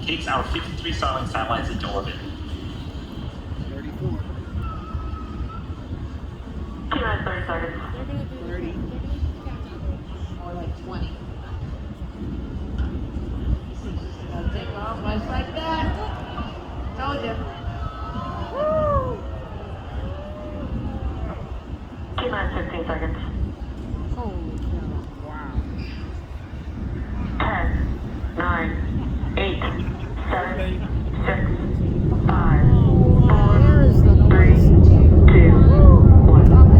takes our 53 Starlink satellites into orbit. 34. 30 seconds. 30. More like 20. Now take off just like that. Told you. Woo! 2 minutes, 15 seconds. Holy cow. Wow. 10, 9, 8, 7, 6, 5, 4, 3, 2, 1.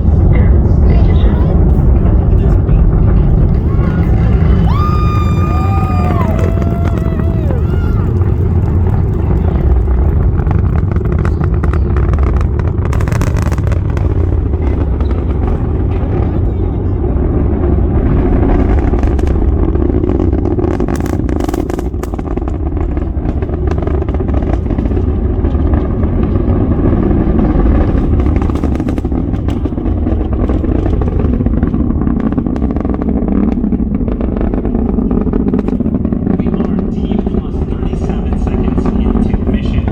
0. Ignition.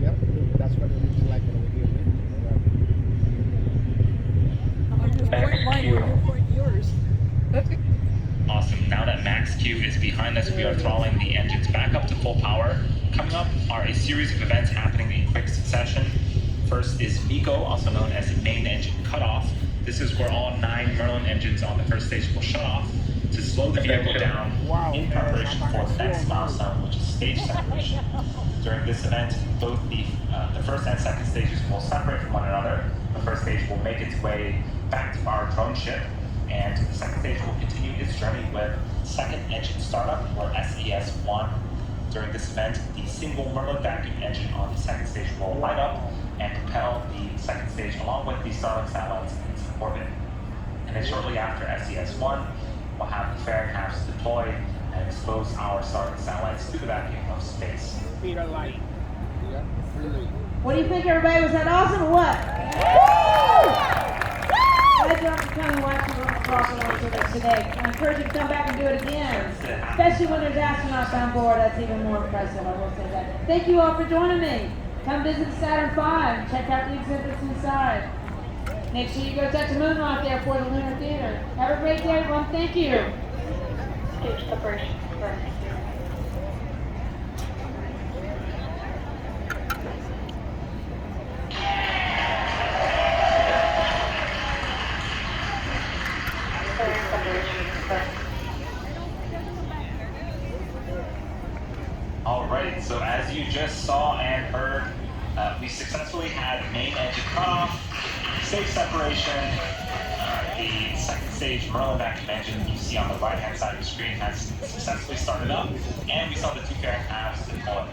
Yep, that's what it looks like over here. Awesome. Now that max Q is behind us, we are throttling the engines back up to full power. Coming up are a series of events happening in quick succession. First is MECO, also known as main engine cutoff. This is where all 9 Merlin engines on the first stage will shut off to slow the vehicle down in preparation for the next milestone, which is stage separation. During this event, both the first and second stages will separate from one another. The first stage will make its way back to our drone ship, and the second stage will continue its journey with second engine startup, or SES-1. During this event, the single Merlin vacuum engine on the second stage will light up and propel the second stage along with the Starlink satellites into orbit. And then shortly after SES-1, we'll have the fairing halves deployed and expose our Starlink satellites to the vacuum of space. Speed of light. Yep, really. What do you think, everybody? Was that awesome or what? Glad you all could come and watch the crossover with us today. I encourage you to come back and do it again, especially when there's astronauts on board. That's even more impressive, I will say that. Thank you all for joining me. Come visit Saturn V. Check out the exhibits inside. Make sure you go touch the moon rock there for the Lunar Theater. Have a great day, everyone. Thank you. Stage separation. All right, so as you just saw and heard, we successfully had main engine cutoff, stage separation. The second stage Merlin vacuum engine you see on the right-hand side of the screen has successfully started up, and we saw the 2 fairing halves deploy.